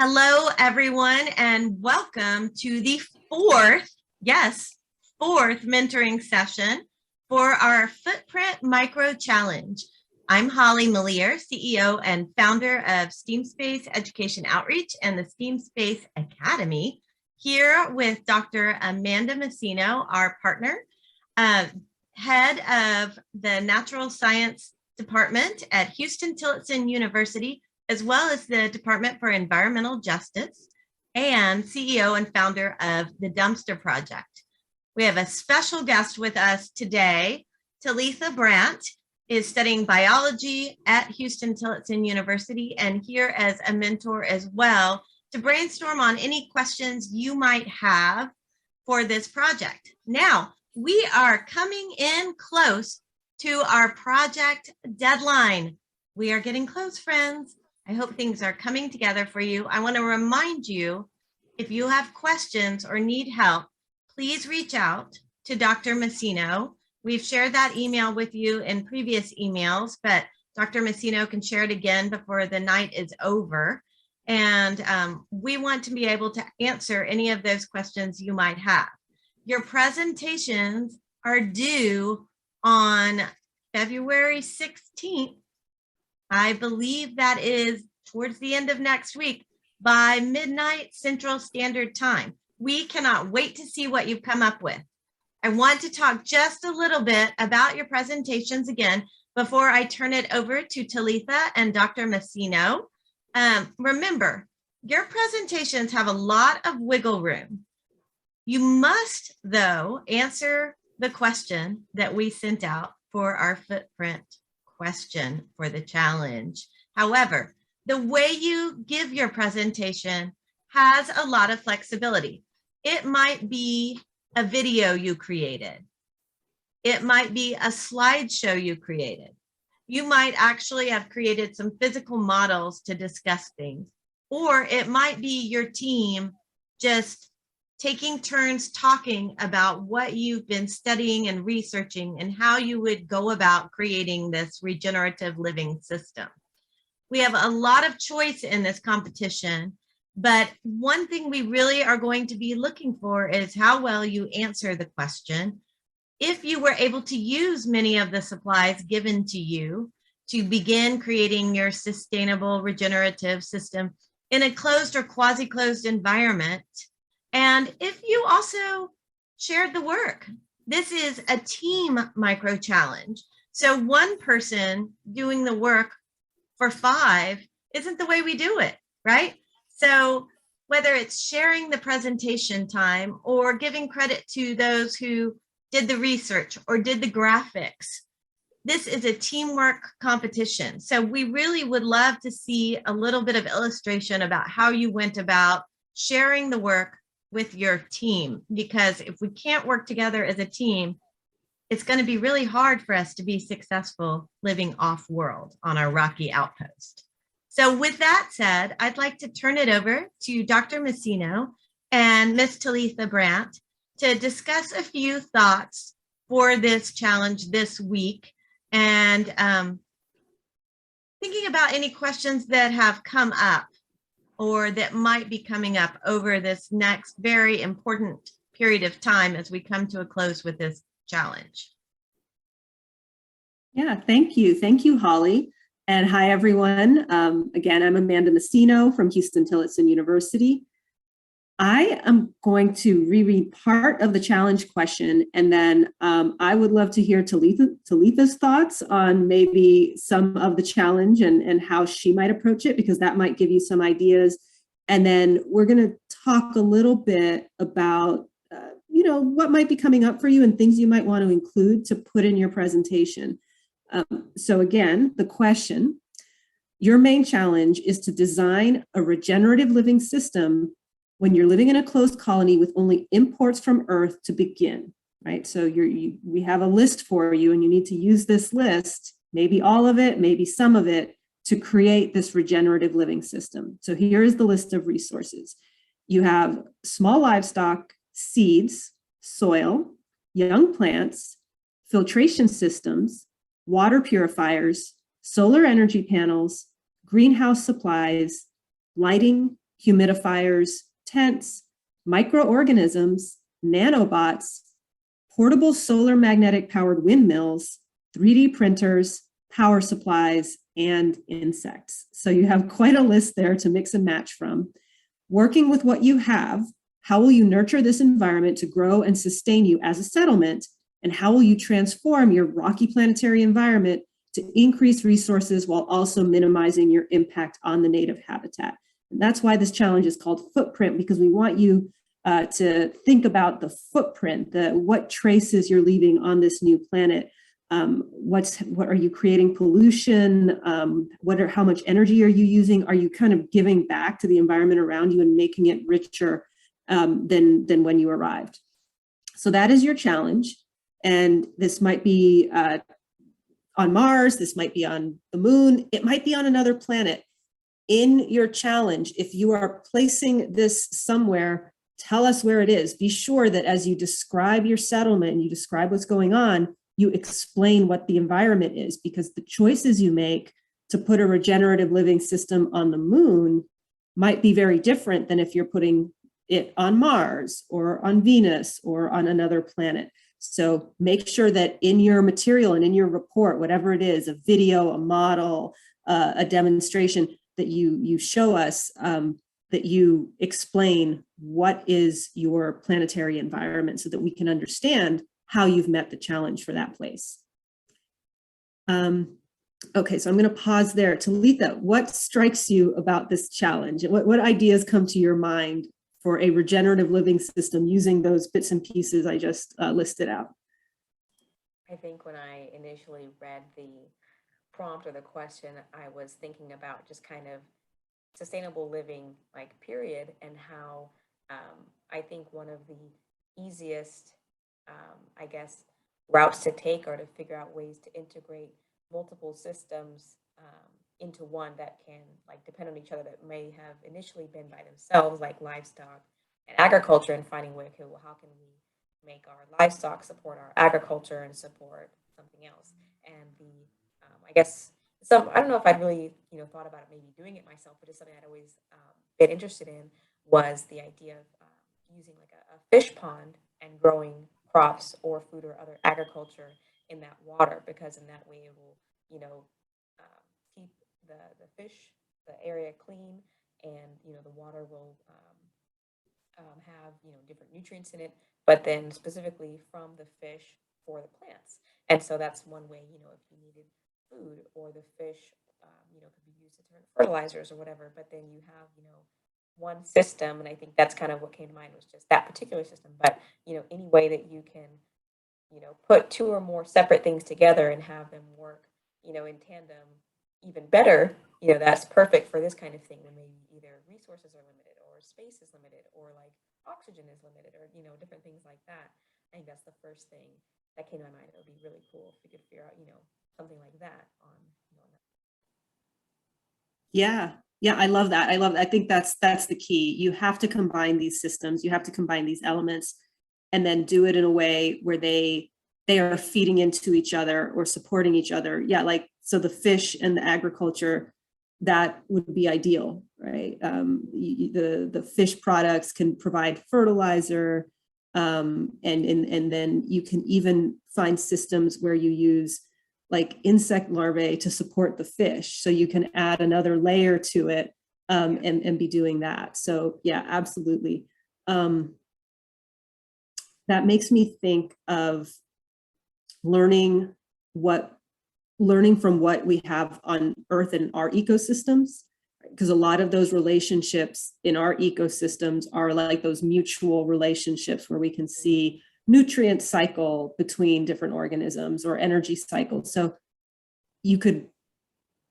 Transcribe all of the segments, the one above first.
Hello, everyone, and welcome to the fourth mentoring session for our Footprint Micro Challenge. I'm Holly Melear, CEO and founder of STEAMSPACE Education Outreach and the STEAMSPACE Academy, here with Dr. Amanda Masino, our partner, head of the Natural Science Department at Houston-Tillotson University, as well as the Department for Environmental Justice, and CEO and founder of the Dumpster Project. We have a special guest with us today. Talitha Brant is studying biology at Houston-Tillotson University and here as a mentor as well to brainstorm on any questions you might have for this project. Now, we are coming in close to our project deadline. We are getting close, friends. I hope things are coming together for you. I want to remind you, if you have questions or need help, please reach out to Dr. Masino. We've shared that email with you in previous emails, but Dr. Masino can share it again before the night is over. And we want to be able to answer any of those questions you might have. Your presentations are due on February 16th. I believe that is towards the end of next week by midnight Central Standard Time. We cannot wait to see what you've come up with. I want to talk just a little bit about your presentations again before I turn it over to Talitha and Dr. Masino. Remember, your presentations have a lot of wiggle room. You must, though, answer the question that we sent out for our footprint question for the challenge. However, the way you give your presentation has a lot of flexibility. It might be a video you created. It might be a slideshow you created. You might actually have created some physical models to discuss things, or it might be your team just taking turns talking about what you've been studying and researching and how you would go about creating this regenerative living system. We have a lot of choice in this competition, but one thing we really are going to be looking for is how well you answer the question. If you were able to use many of the supplies given to you to begin creating your sustainable regenerative system in a closed or quasi-closed environment, and if you also shared the work. This is a team micro challenge. So one person doing the work for 5 isn't the way we do it, right? So whether it's sharing the presentation time or giving credit to those who did the research or did the graphics, this is a teamwork competition. So we really would love to see a little bit of illustration about how you went about sharing the work with your team, because if we can't work together as a team, it's going to be really hard for us to be successful living off-world on our rocky outpost. So with that said, I'd like to turn it over to Dr. Masino and Ms. Talitha Brant to discuss a few thoughts for this challenge this week, and thinking about any questions that have come up or that might be coming up over this next very important period of time as we come to a close with this challenge. Yeah, thank you. Thank you, Holly. And hi, everyone. Again, I'm Amanda Masino from Houston-Tillotson University. I am going to reread part of the challenge question, and then I would love to hear Talitha's thoughts on maybe some of the challenge and how she might approach it, because that might give you some ideas. And then we're going to talk a little bit about, what might be coming up for you and things you might want to include to put in your presentation. So again, the question, your main challenge is to design a regenerative living system when you're living in a closed colony with only imports from Earth to begin, right? So we have a list for you, and you need to use this list, maybe all of it, maybe some of it, to create this regenerative living system. So here is the list of resources. You have small livestock, seeds, soil, young plants, filtration systems, water purifiers, solar energy panels, greenhouse supplies, lighting, humidifiers, tents, microorganisms, nanobots, portable solar magnetic powered windmills, 3D printers, power supplies, and insects. So you have quite a list there to mix and match from. Working with what you have, how will you nurture this environment to grow and sustain you as a settlement? And how will you transform your rocky planetary environment to increase resources while also minimizing your impact on the native habitat? And that's why this challenge is called Footprint, because we want you to think about the footprint, what traces you're leaving on this new planet. What are you creating pollution? How much energy are you using? Are you kind of giving back to the environment around you and making it richer than when you arrived? So that is your challenge. And this might be on Mars, this might be on the moon, it might be on another planet. In your challenge, if you are placing this somewhere, tell us where it is. Be sure that as you describe your settlement and you describe what's going on, you explain what the environment is, because the choices you make to put a regenerative living system on the moon might be very different than if you're putting it on Mars or on Venus or on another planet. So make sure that in your material and in your report, whatever it is, a video, a model, a demonstration, that you show us, that you explain what is your planetary environment so that we can understand how you've met the challenge for that place. Okay, so I'm going to pause there. Talitha, what strikes you about this challenge? What ideas come to your mind for a regenerative living system using those bits and pieces I just listed out? I think when I initially read the prompt or the question, I was thinking about just kind of sustainable living, like, period, and how I think one of the easiest, I guess, routes to take are to figure out ways to integrate multiple systems into one that can, like, depend on each other, that may have initially been by themselves, like livestock and agriculture, and finding way, okay, well, how can we make our livestock support our agriculture and support something else? And I guess I don't know if I'd really, thought about it, maybe doing it myself, but it's something I'd always been interested in, was the idea of using like a fish pond and growing crops or food or other agriculture in that water, because in that way it will, keep the fish, the area clean, and, the water will have, different nutrients in it, but then specifically from the fish for the plants. And so that's one way, if you needed food, or the fish, could be used to turn fertilizers or whatever, but then you have, one system. And I think that's kind of what came to mind, was just that particular system. But, any way that you can, put two or more separate things together and have them work, in tandem even better, that's perfect for this kind of thing, when maybe either resources are limited or space is limited, or like oxygen is limited, or, different things like that. I think that's the first thing that came to my mind. It would be really cool if we could figure out, something like that on. Yeah, I love that. I think that's the key. You have to combine these systems. You have to combine these elements, and then do it in a way where they are feeding into each other or supporting each other. Yeah, like, so the fish and the agriculture, that would be ideal, right? The fish products can provide fertilizer, and then you can even find systems where you use like insect larvae to support the fish, so you can add another layer to it, and be doing that. So yeah, absolutely. That makes me think of learning from what we have on Earth and our ecosystems, because a lot of those relationships in our ecosystems are like those mutual relationships where we can see nutrient cycle between different organisms, or energy cycle. So you could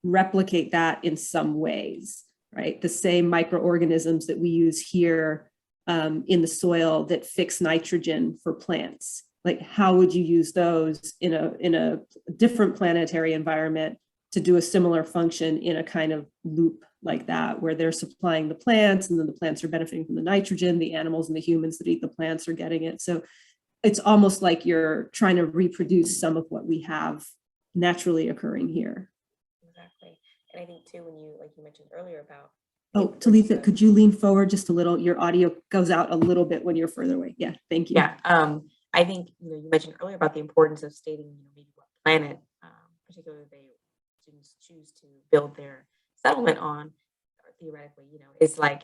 replicate that in some ways, right? The same microorganisms that we use here in the soil that fix nitrogen for plants. Like, how would you use those in a different planetary environment to do a similar function in a kind of loop like that, where they're supplying the plants, and then the plants are benefiting from the nitrogen, the animals and the humans that eat the plants are getting it. So it's almost like you're trying to reproduce some of what we have naturally occurring here. Exactly. And I think too, when you, like you mentioned earlier about Oh, Talitha, could you lean forward just a little? Your audio goes out a little bit when you're further away. Yeah, thank you. Yeah, I think, you mentioned earlier about the importance of stating, maybe what planet, particularly students choose to build their settlement on, or theoretically, is like,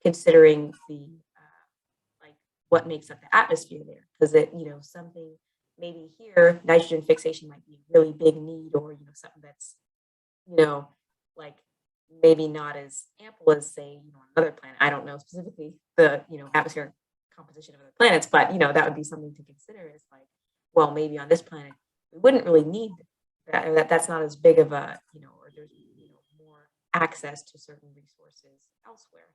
considering the, like what makes up the atmosphere there. Because something maybe here, nitrogen fixation might be a really big need, or, something that's, like maybe not as ample as, say, on another planet. I don't know specifically the, atmospheric composition of other planets, but, that would be something to consider, is like, well, maybe on this planet, we wouldn't really need that, or that's not as big of a, or there's, more access to certain resources elsewhere,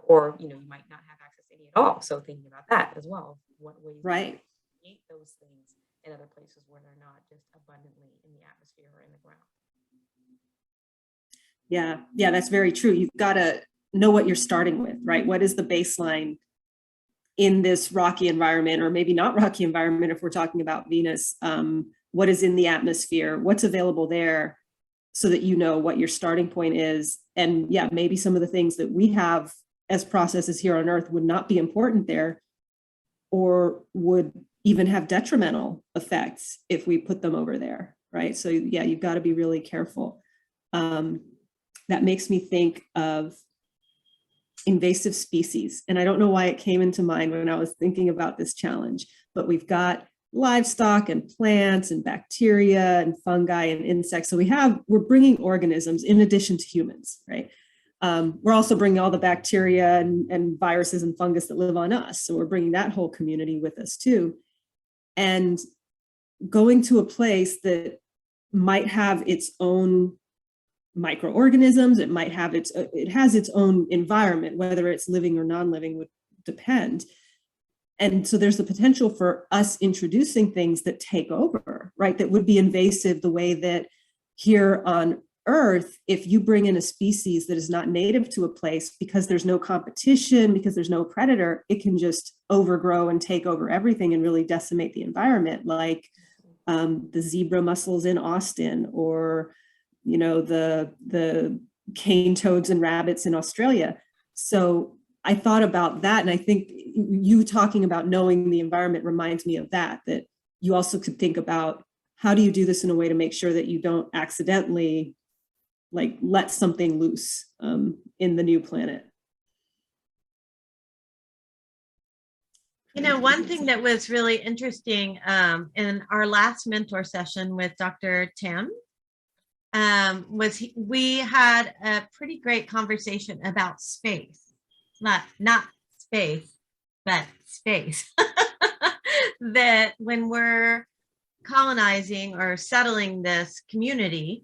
or, you might not have access to any at all. So thinking about that as well, what ways Right. to create those things in other places where they're not just abundantly in the atmosphere or in the ground. Yeah, that's very true. You've got to know what you're starting with, right? What is the baseline in this rocky environment, or maybe not rocky environment if we're talking about Venus? What is in the atmosphere? What's available there, so that you know what your starting point is? And yeah, maybe some of the things that we have as processes here on Earth would not be important there, or would even have detrimental effects if we put them over there, right? So yeah, you've got to be really careful. That makes me think of invasive species. And I don't know why it came into mind when I was thinking about this challenge, but we've got livestock and plants and bacteria and fungi and insects. So we're bringing organisms in addition to humans, right? We're also bringing all the bacteria and viruses and fungus that live on us. So we're bringing that whole community with us too. And going to a place that might have its own microorganisms, it has its own environment, whether it's living or non-living would depend. And so there's the potential for us introducing things that take over, right? That would be invasive, the way that here on Earth, if you bring in a species that is not native to a place, because there's no competition, because there's no predator, it can just overgrow and take over everything and really decimate the environment, like the zebra mussels in Austin, or the cane toads and rabbits in Australia. So I thought about that, and I think you talking about knowing the environment reminds me of that you also could think about, how do you do this in a way to make sure that you don't accidentally let something loose in the new planet. One thing that was really interesting in our last mentor session with Dr. Tam, we had a pretty great conversation about space, not space, but space. That when we're colonizing or settling this community,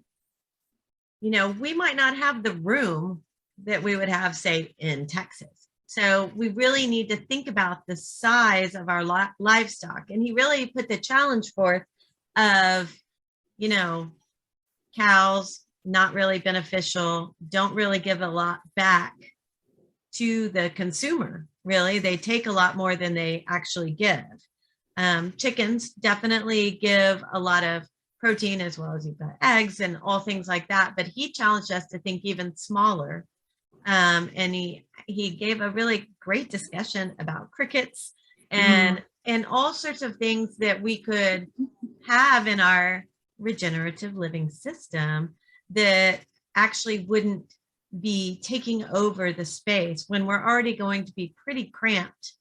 we might not have the room that we would have, say, in Texas. So we really need to think about the size of our livestock. And he really put the challenge forth of, cows, not really beneficial, don't really give a lot back to the consumer. Really, they take a lot more than they actually give. Chickens definitely give a lot of protein, as well as you've got eggs and all things like that. But he challenged us to think even smaller. And he gave a really great discussion about crickets and all sorts of things that we could have in our regenerative living system that actually wouldn't be taking over the space when we're already going to be pretty cramped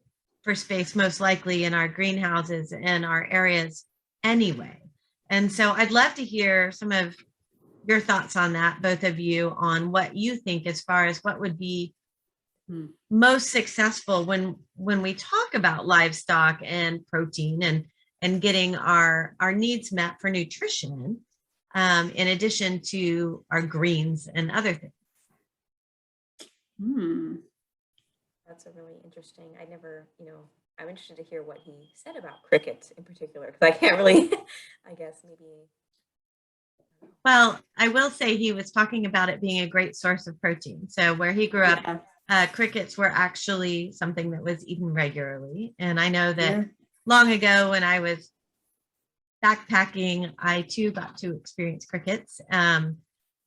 for space, most likely in our greenhouses and our areas anyway. And so I'd love to hear some of your thoughts on that, both of you, on what you think as far as what would be most successful when we talk about livestock and protein and getting our needs met for nutrition, in addition to our greens and other things. That's a really interesting, I'm interested to hear what he said about crickets in particular, because I can't really, I guess maybe. Well, I will say he was talking about it being a great source of protein. So where he grew up, crickets were actually something that was eaten regularly. And I know that long ago when I was backpacking, I too got to experience crickets.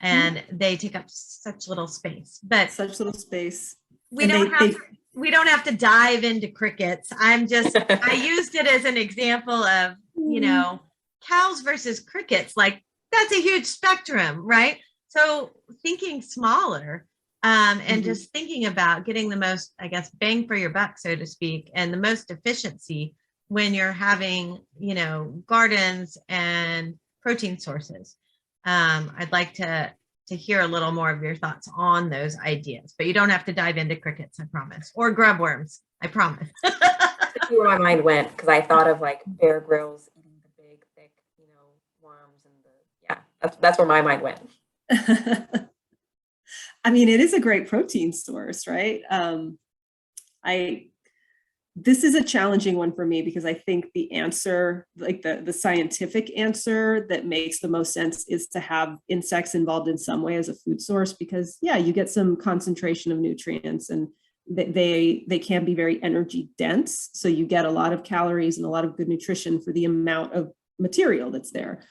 and they take up such little space. But Such little space. we And don't have to, we don't have to dive into crickets. I used it as an example of, you know, cows versus crickets. Like, that's a huge spectrum, right? So thinking smaller, and just thinking about getting the most, I guess, bang for your buck, so to speak, and the most efficiency when you're having, you know, gardens and protein sources. I'd like to hear a little more of your thoughts on those ideas, but you don't have to dive into crickets, I promise, or grub worms, I promise. That's where my mind went, because I thought of like Bear Grylls eating the big, thick, you know, worms, and that's where my mind went. I mean, it is a great protein source, right? This is a challenging one for me because I think the answer, like the scientific answer that makes the most sense, is to have insects involved in some way as a food source, because yeah, you get some concentration of nutrients, and they can be very energy dense. So you get a lot of calories and a lot of good nutrition for the amount of material that's there.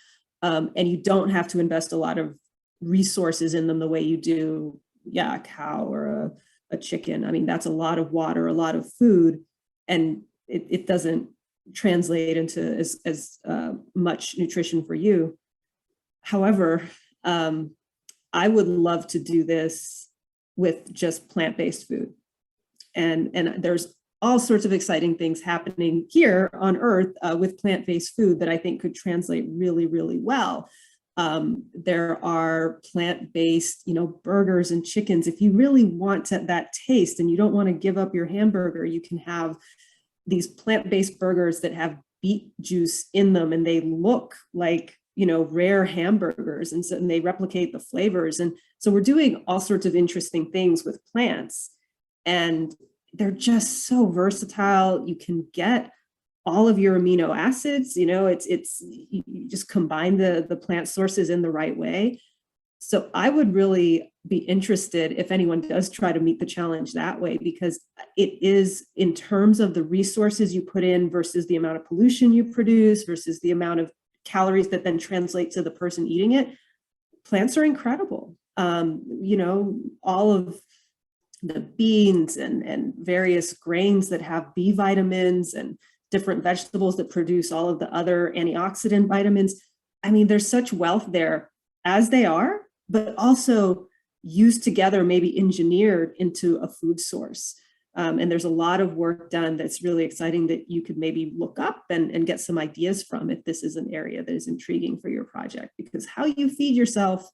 And you don't have to invest a lot of resources in them the way you do, a cow or a chicken. I mean, that's a lot of water, a lot of food, and it doesn't translate into as much nutrition for you. However, I would love to do this with just plant-based food. And there's all sorts of exciting things happening here on Earth with plant-based food that I think could translate really, really well. There are plant-based, you know, burgers and chickens. If you really want that taste and you don't want to give up your hamburger, you can have these plant-based burgers that have beet juice in them, and they look like, you know, rare hamburgers, and they replicate the flavors. And so we're doing all sorts of interesting things with plants, and they're just so versatile. You can get all of your amino acids, you know, you just combine the plant sources in the right way. So I would really be interested if anyone does try to meet the challenge that way, because it is, in terms of the resources you put in versus the amount of pollution you produce versus the amount of calories that then translate to the person eating it, plants are incredible. You know, all of the beans and various grains that have B vitamins and different vegetables that produce all of the other antioxidant vitamins. I mean, there's such wealth there as they are, but also used together, maybe engineered into a food source. And there's a lot of work done that's really exciting that you could maybe look up and get some ideas from if this is an area that is intriguing for your project, because how you feed yourself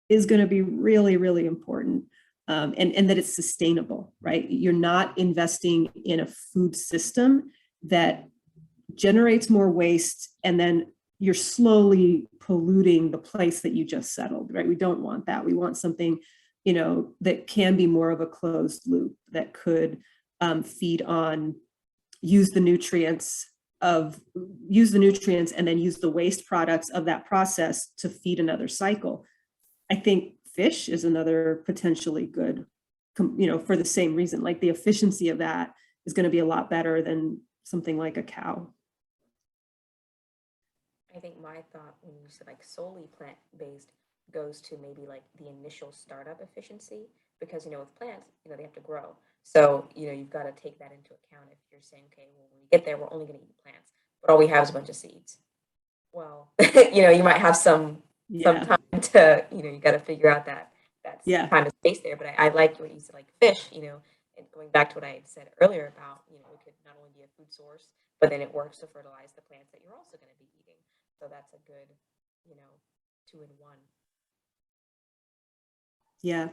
is going to be really, really important. And that it's sustainable, right? You're not investing in a food system that generates more waste, and then you're slowly polluting the place that you just settled, right? We don't want that. We want something, you know, that can be more of a closed loop, that could feed on, use the nutrients and then use the waste products of that process to feed another cycle. I think fish is another potentially good, you know, for the same reason. Like, the efficiency of that is going to be a lot better than something like a cow. I think my thought when you said like solely plant-based goes to maybe like the initial startup efficiency, because, you know, with plants, you know, they have to grow. So, you know, you've got to take that into account if you're saying, okay, well, when we get there, we're only going to eat plants, but all we have is a bunch of seeds. Well, you know, you might have some time to, you know, you got to figure out that time and space there. But I like what you said, like fish, you know, and going back to what I had said earlier about, you know, it could not only be a food source, but then it works to fertilize the plants that you're also going to be eating. So that's a good, you know, 2-in-1. Yeah.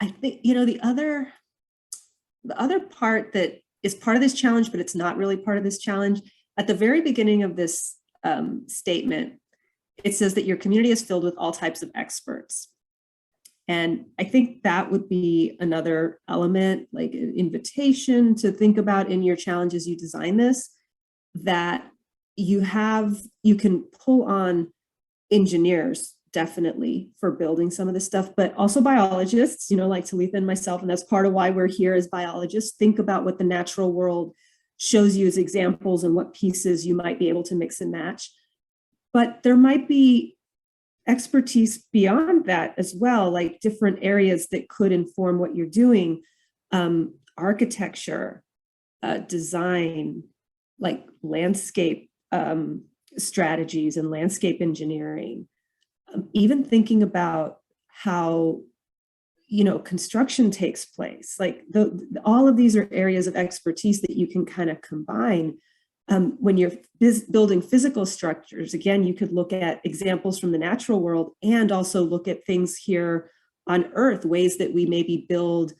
I think, you know, the other part that is part of this challenge, but it's not really part of this challenge, at the very beginning of this statement, it says that your community is filled with all types of experts. And I think that would be another element, like an invitation to think about in your challenge as you design this, that you can pull on engineers definitely for building some of this stuff, but also biologists, you know, like Talitha and myself. And that's part of why we're here as biologists. Think about what the natural world shows you as examples and what pieces you might be able to mix and match. But there might be expertise beyond that as well, like different areas that could inform what you're doing, architecture, design, like landscape strategies and landscape engineering, even thinking about how construction takes place. Like all of these are areas of expertise that you can kind of combine. When you're building physical structures, again, you could look at examples from the natural world and also look at things here on Earth, ways that we maybe build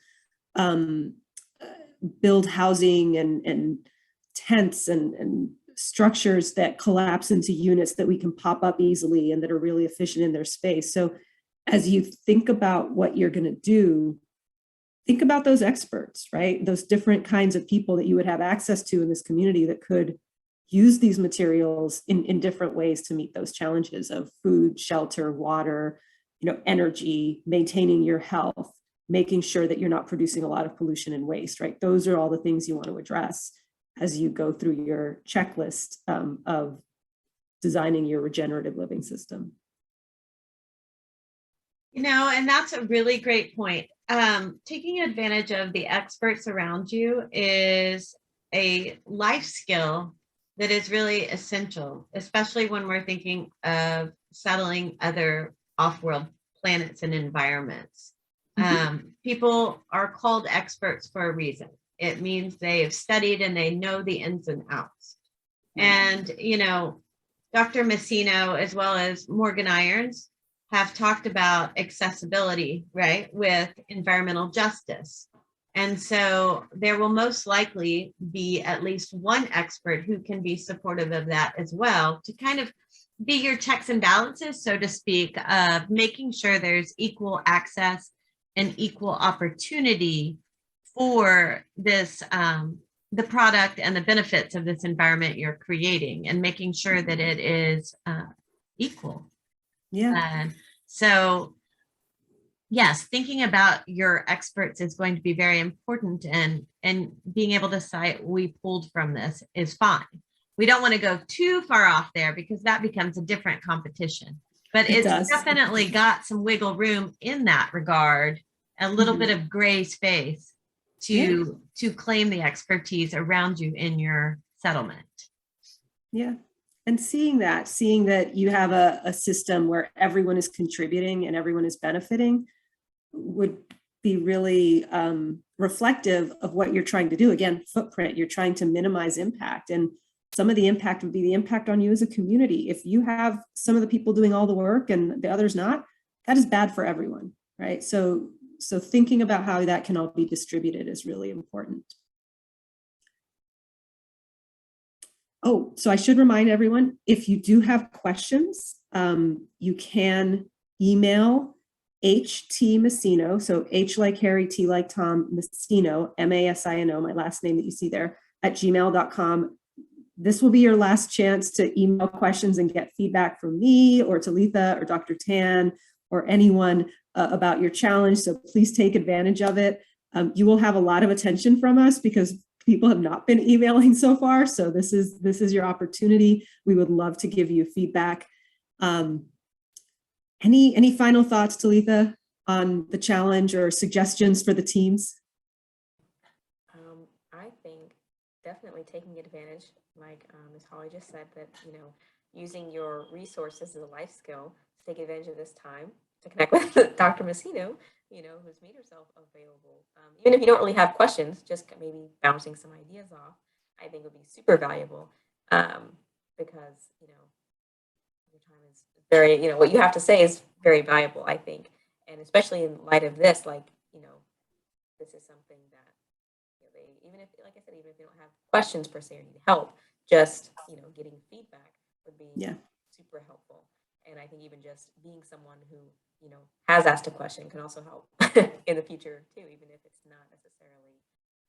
housing and tents and structures that collapse into units that we can pop up easily and that are really efficient in their space. So as you think about what you're going to do, think about those experts, right? Those different kinds of people that you would have access to in this community that could use these materials in different ways to meet those challenges of food, shelter, water, energy, maintaining your health, making sure that you're not producing a lot of pollution and waste, right? Those are all the things you want to address as you go through your checklist of designing your regenerative living system. And that's a really great point. Taking advantage of the experts around you is a life skill that is really essential, especially when we're thinking of settling other off-world planets and environments. People are called experts for a reason. It means they have studied and they know the ins and outs. And, Dr. Masino, as well as Morgan Irons, have talked about accessibility, right, with environmental justice. And so there will most likely be at least one expert who can be supportive of that as well, to kind of be your checks and balances, so to speak, of making sure there's equal access and equal opportunity for this, the product and the benefits of this environment you're creating, and making sure that it is equal. Yeah. So yes, thinking about your experts is going to be very important, and being able to cite we pulled from this is fine. We don't want to go too far off there because that becomes a different competition, but it's definitely got some wiggle room in that regard, a little bit of gray space to claim the expertise around you in your settlement. Yeah. And seeing that you have a system where everyone is contributing and everyone is benefiting would be really reflective of what you're trying to do. Again, footprint, you're trying to minimize impact. And some of the impact would be the impact on you as a community. If you have some of the people doing all the work and the others not, that is bad for everyone, right? So thinking about how that can all be distributed is really important. Oh, so I should remind everyone, if you do have questions, you can email HT Masino, so H like Harry, T like Tom, Masino, M-A-S-I-N-O, my last name that you see there, at gmail.com. This will be your last chance to email questions and get feedback from me or Talitha or Dr. Tan or anyone about your challenge. So please take advantage of it. You will have a lot of attention from us because people have not been emailing so far. So this is your opportunity. We would love to give you feedback. Any final thoughts, Talitha, on the challenge or suggestions for the teams? I think definitely taking advantage, like Ms. Holly just said, that, using your resources as a life skill to take advantage of this time to connect with Dr. Masino, who's made herself available. Even if you don't really have questions, just maybe bouncing some ideas off, I think would be super valuable, because, your time is very, what you have to say is very valuable, I think. And especially in light of this, this is something that, even if, like I said, even if they don't have questions per se or need help, just, getting feedback would be super helpful. And I think even just being someone who, has asked a question can also help in the future too, even if it's not necessarily,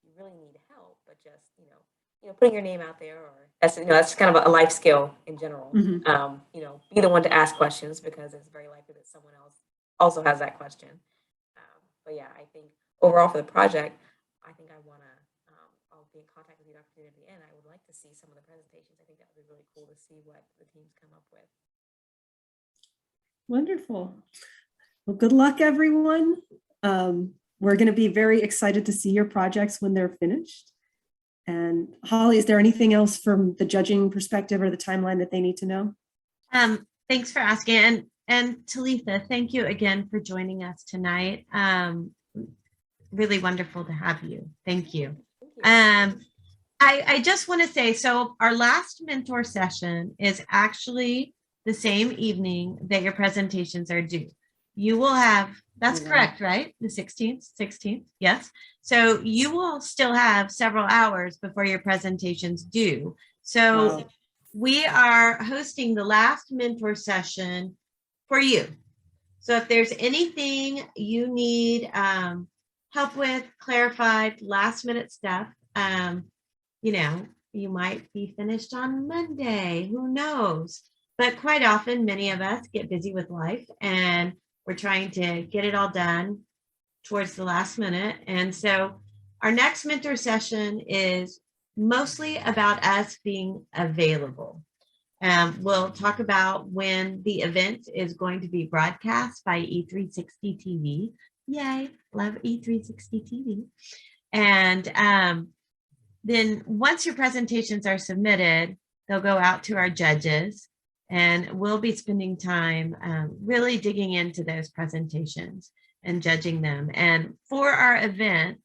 you really need help, but just, putting your name out there, or that's kind of a life skill in general. Be the one to ask questions, because it's very likely that someone else also has that question. But yeah, I think overall for the project, I think I want to, I'll be in contact with you, Dr. at the end. I would like to see some of the presentations. I think that would be really cool to see what the teams come up with. Wonderful. Well, good luck, everyone. We're going to be very excited to see your projects when they're finished. And Holly, is there anything else from the judging perspective or the timeline that they need to know? Thanks for asking. And Talitha, thank you again for joining us tonight. Really wonderful to have you. Thank you. I just want to say, so our last mentor session is actually the same evening that your presentations are due. You will have, that's correct, right? The 16th, yes. So you will still have several hours before your presentations due. So we are hosting the last mentor session for you. So if there's anything you need help with, clarified, last minute stuff, you know, you might be finished on Monday, who knows? But quite often, many of us get busy with life and we're trying to get it all done towards the last minute. And so our next mentor session is mostly about us being available. We'll talk about when the event is going to be broadcast by E360 TV. Yay, love E360 TV. And then once your presentations are submitted, they'll go out to our judges, and we'll be spending time really digging into those presentations and judging them. And for our event,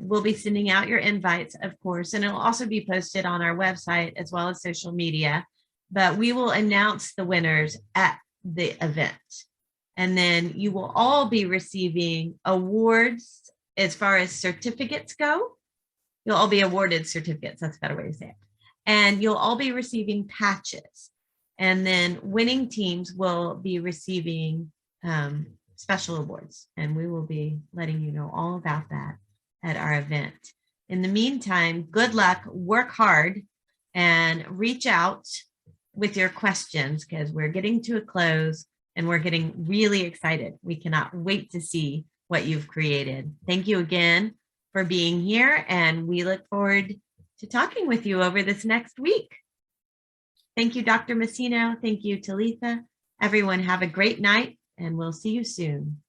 we'll be sending out your invites, of course, and it'll also be posted on our website as well as social media, but we will announce the winners at the event. And then you will all be receiving awards as far as certificates go. You'll all be awarded certificates. That's a better way to say it. And you'll all be receiving patches. And then winning teams will be receiving special awards. And we will be letting you know all about that at our event. In the meantime, good luck, work hard, and reach out with your questions because we're getting to a close and we're getting really excited. We cannot wait to see what you've created. Thank you again for being here, and we look forward to talking with you over this next week. Thank you, Dr. Masino. Thank you, Talitha. Everyone have a great night, and we'll see you soon.